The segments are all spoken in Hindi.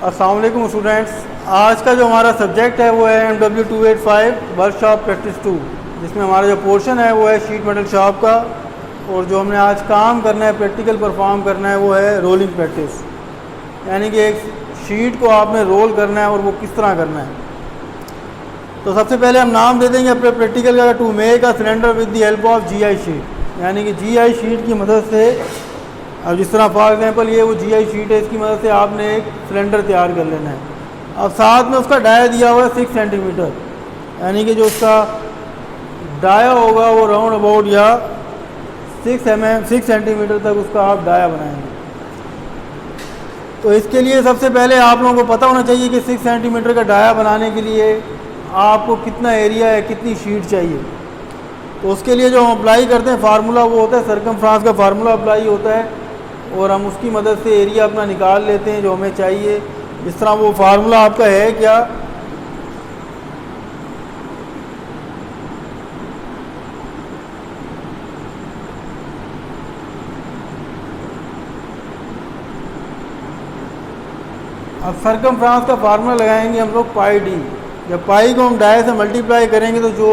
अस्सलाम वालेकुम स्टूडेंट्स। आज का जो हमारा सब्जेक्ट है वो है MW285 वर्कशॉप प्रैक्टिस 2, जिसमें हमारा जो पोर्शन है वो है शीट मेटल शॉप का। और जो हमने आज काम करना है, प्रैक्टिकल परफॉर्म करना है, वो है रोलिंग प्रैक्टिस, यानी कि एक शीट को आपने रोल करना है और वो किस तरह करना है। तो सबसे पहले हम नाम दे देंगे अपने प्रैक्टिकल का, to make a cylinder with the help of GI sheet, यानी कि GI शीट की मदद से, अब जिस तरह फॉर एग्जांपल ये वो GI शीट है, इसकी मदद से आपने एक सिलेंडर तैयार कर लेना है। अब साथ में उसका डाया दिया हुआ है 6 सेंटीमीटर, यानी कि जो उसका डाया होगा वो राउंड अबाउट या 6 सेंटीमीटर तक उसका आप डाया बनाएंगे। तो इसके लिए सबसे पहले आप लोगों को पता होना चाहिए कि 6 सेंटीमीटर का डाया बनाने के लिए आपको कितना एरिया है, कितनी शीट चाहिए। तो उसके लिए जो हम अप्लाई करते हैं फार्मूला, वो होता है सर्कमफ्रेंस का फार्मूला अप्लाई होता है, और हम उसकी मदद से एरिया अपना निकाल लेते हैं जो हमें चाहिए। इस तरह वो फार्मूला आपका है क्या, अब सर्कमफ्रेंस का फार्मूला लगाएंगे हम लोग पाई डी। जब पाई को हम डाई से मल्टीप्लाई करेंगे तो जो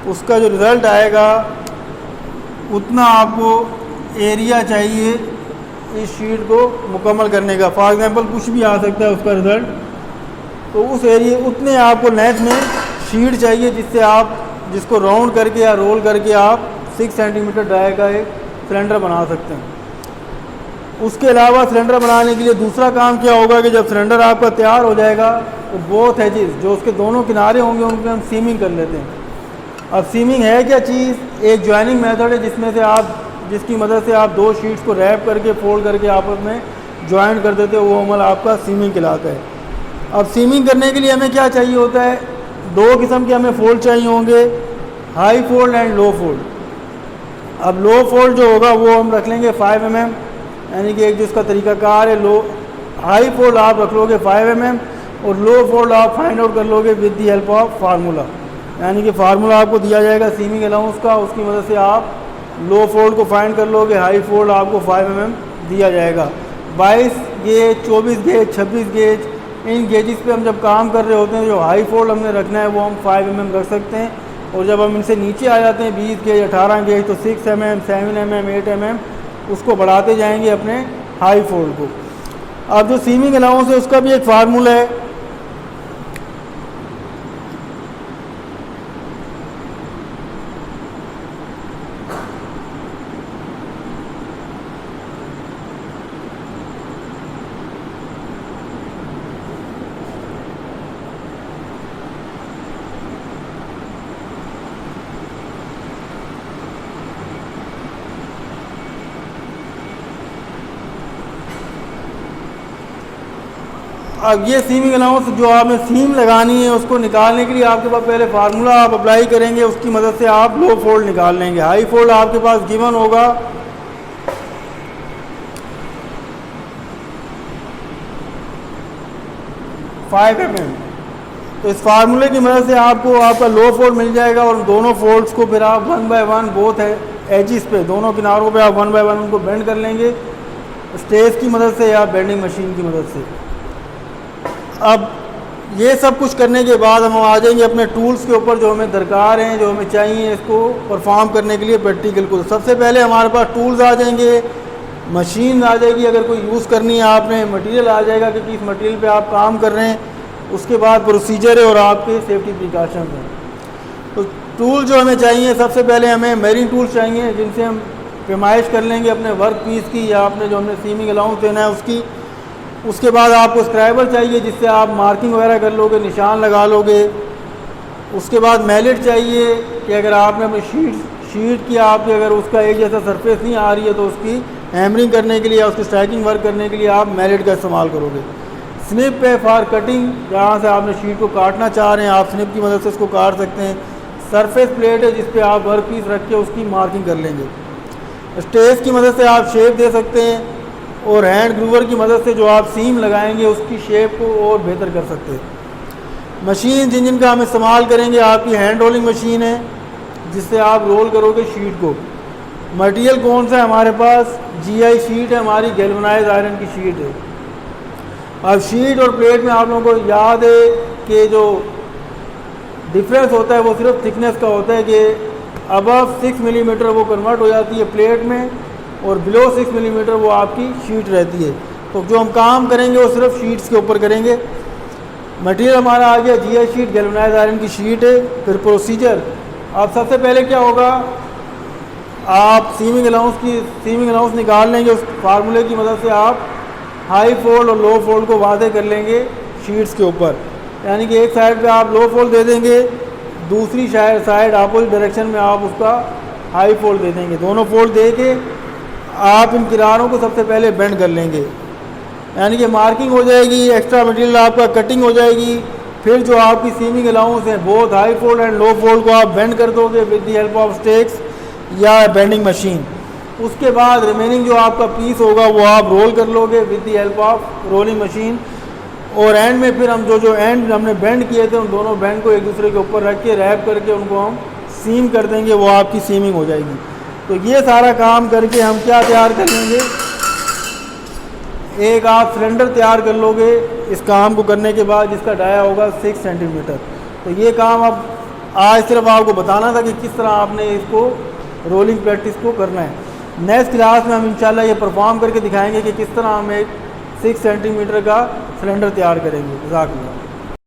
उसका जो रिज़ल्ट आएगा उतना आपको एरिया चाहिए इस शीट को मुकम्मल करने का। फॉर एग्जांपल कुछ भी आ सकता है उसका रिज़ल्ट, तो उस एरिया उतने आपको लेंथ में शीट चाहिए जिससे आप जिसको राउंड करके या रोल करके आप 6 सेंटीमीटर डाई का एक सिलेंडर बना सकते हैं। उसके अलावा सिलेंडर बनाने के लिए दूसरा काम क्या होगा कि जब सिलेंडर आपका तैयार हो जाएगा तो बोथ एजेस, जो उसके दोनों किनारे होंगे, उनके हम सीमिंग कर लेते हैं। अब सीमिंग है क्या चीज़, एक ज्वाइनिंग मेथड है जिसमें से जिसकी मदद से आप दो शीट्स को रैप करके फोल्ड करके आपस में ज्वाइन कर देते हो, वो अमल आपका सीमिंग कहलाता है। अब सीमिंग करने के लिए हमें क्या चाहिए होता है, दो किस्म के हमें फोल्ड चाहिए होंगे, high fold and low fold. अब लो फोल्ड जो होगा वो हम रख लेंगे 5 mm, यानी कि एक जिसका तरीकाकार है। हाई फोल्ड आप रख लोगे 5 mm और लो फोल्ड आप फाइंड आउट कर लोगे with the help of formula, यानी कि फार्मूला आपको दिया जाएगा सीमिंग अलाउंस का, उसकी मदद से आप लो फोल्ड को फाइंड कर लोगे, हाई फोल्ड आपको 5 mm दिया जाएगा। 22 गेज, 24 गेज, 26 गेज, इन गेजेस पे हम जब काम कर रहे होते हैं जो हाई फोल्ड हमने रखना है वो हम 5 mm रख सकते हैं, और जब हम इनसे नीचे आ जाते हैं 20 गेज, 18 गेज, तो 6 mm, 7 mm, 8 mm उसको बढ़ाते जाएंगे अपने हाई फोल्ड को। अब जो सीमिंग अलाउंस है उसका भी एक फार्मूला है। अब ये सीमिंग अलाउंस जो आपने सीम लगानी है उसको निकालने के लिए आपके पास पहले फार्मूला आप अप्लाई करेंगे, उसकी मदद से आप लो फोल्ड निकाल लेंगे। हाई फोल्ड आपके पास गिवन होगा 5 mm। तो इस फार्मूले की मदद से आपको आपका लो फोल्ड मिल जाएगा, और दोनों फोल्ड्स को फिर आप 1 बाय 1 बोथ है एजिस पे, दोनों किनारों पे आप 1 बाय 1 उनको बेंड कर लेंगे स्टेज की मदद से या बेंडिंग मशीन की मदद से। अब ये सब कुछ करने के बाद हम आ जाएंगे अपने टूल्स के ऊपर जो हमें दरकार हैं, जो हमें चाहिए इसको परफॉर्म करने के लिए प्रैक्टिकल को। सबसे पहले हमारे पास टूल्स आ जाएंगे, मशीन आ जाएगी, अगर कोई यूज़ करनी है आपने, मटेरियल आ जाएगा कि किस मटेरियल पे आप काम कर रहे हैं, उसके बाद प्रोसीजर है और आपके सेफ्टी प्रिकॉशन हैं। तो टूल जो हमें चाहिए, सबसे पहले हमें मेरिंग टूल्स चाहिए जिनसे हम पैमाइश कर लेंगे अपने वर्क पीस की या अपने जो हमने सीमिंग अलाउंस देना है उसकी। उसके बाद आपको स्क्रैबर चाहिए जिससे आप मार्किंग वगैरह कर लोगे, निशान लगा लोगे। उसके बाद मैलेट चाहिए कि अगर आपने अपनी शीट की आपकी अगर उसका एक जैसा सरफेस नहीं आ रही है तो उसकी हैमरिंग करने के लिए या उसकी स्ट्राइकिंग वर्क करने के लिए आप मैलेट का इस्तेमाल करोगे। स्निप है फॉर कटिंग, जहाँ से आपने शीट को काटना चाह रहे हैं आप स्निप की मदद से उसको काट सकते हैं। सरफेस प्लेट है जिस पे आप वर्क पीस रख के उसकी मार्किंग कर लेंगे। स्टेज की मदद से आप शेप दे सकते हैं, और हैंड ग्रूवर की मदद से जो आप सीम लगाएंगे उसकी शेप को और बेहतर कर सकते हैं। मशीन जिनका हम इस्तेमाल करेंगे आपकी हैंड रोलिंग मशीन है जिससे आप रोल करोगे शीट को। मटेरियल कौन सा है हमारे पास, GI शीट है हमारी, गैल्वेनाइज्ड आयरन की शीट है। अब शीट और प्लेट में आप लोगों को याद है कि जो डिफरेंस होता है वो सिर्फ थिकनेस का होता है कि अबव 6 मिलीमीटर वो कन्वर्ट हो जाती है प्लेट में और बिलो 6 मिलीमीटर वो आपकी शीट रहती है। तो जो हम काम करेंगे वो सिर्फ शीट्स के ऊपर करेंगे। मटेरियल हमारा आ गया जीआई शीट, गैल्वेनाइज्ड आयरन की शीट है। फिर प्रोसीजर, अब सबसे पहले क्या होगा, आप सीमिंग अलाउंस निकाल लेंगे। उस फार्मूले की मदद से आप हाई फोल्ड और लो फोल्ड को वादे कर लेंगे शीट्स के ऊपर। यानी कि एक साइड पे आप लो फोल्ड दे देंगे, दूसरी साइड अपोजिट डायरेक्शन में आप उसका हाई फोल्ड दे देंगे। दोनों फोल्ड दे के आप इन किनारों को सबसे पहले बेंड कर लेंगे, यानी कि मार्किंग हो जाएगी, एक्स्ट्रा मटेरियल आपका कटिंग हो जाएगी। फिर जो आपकी सीमिंग अलाउंस है both high fold and low fold को आप बेंड कर दोगे with the help of stakes या बेंडिंग मशीन। उसके बाद रिमेनिंग जो आपका पीस होगा वो आप रोल कर लोगे with the help of rolling machine. और एंड में फिर हम जो एंड हमने बेंड किए थे उन दोनों बेंड को एक दूसरे के ऊपर रख के रैप करके उनको हम सीम कर देंगे, वो आपकी सीमिंग हो जाएगी। तो ये सारा काम करके हम क्या तैयार कर लेंगे, एक आप सिलेंडर तैयार कर लोगे इस काम को करने के बाद, जिसका डाया होगा 6 सेंटीमीटर। तो ये काम अब आज सिर्फ आपको बताना था कि किस तरह आपने इसको रोलिंग प्रैक्टिस को करना है। नेक्स्ट क्लास में हम इंशाल्लाह ये परफॉर्म करके दिखाएंगे कि किस तरह हम एक 6 सेंटीमीटर का सिलेंडर तैयार करेंगे। जज़ाकल्लाह।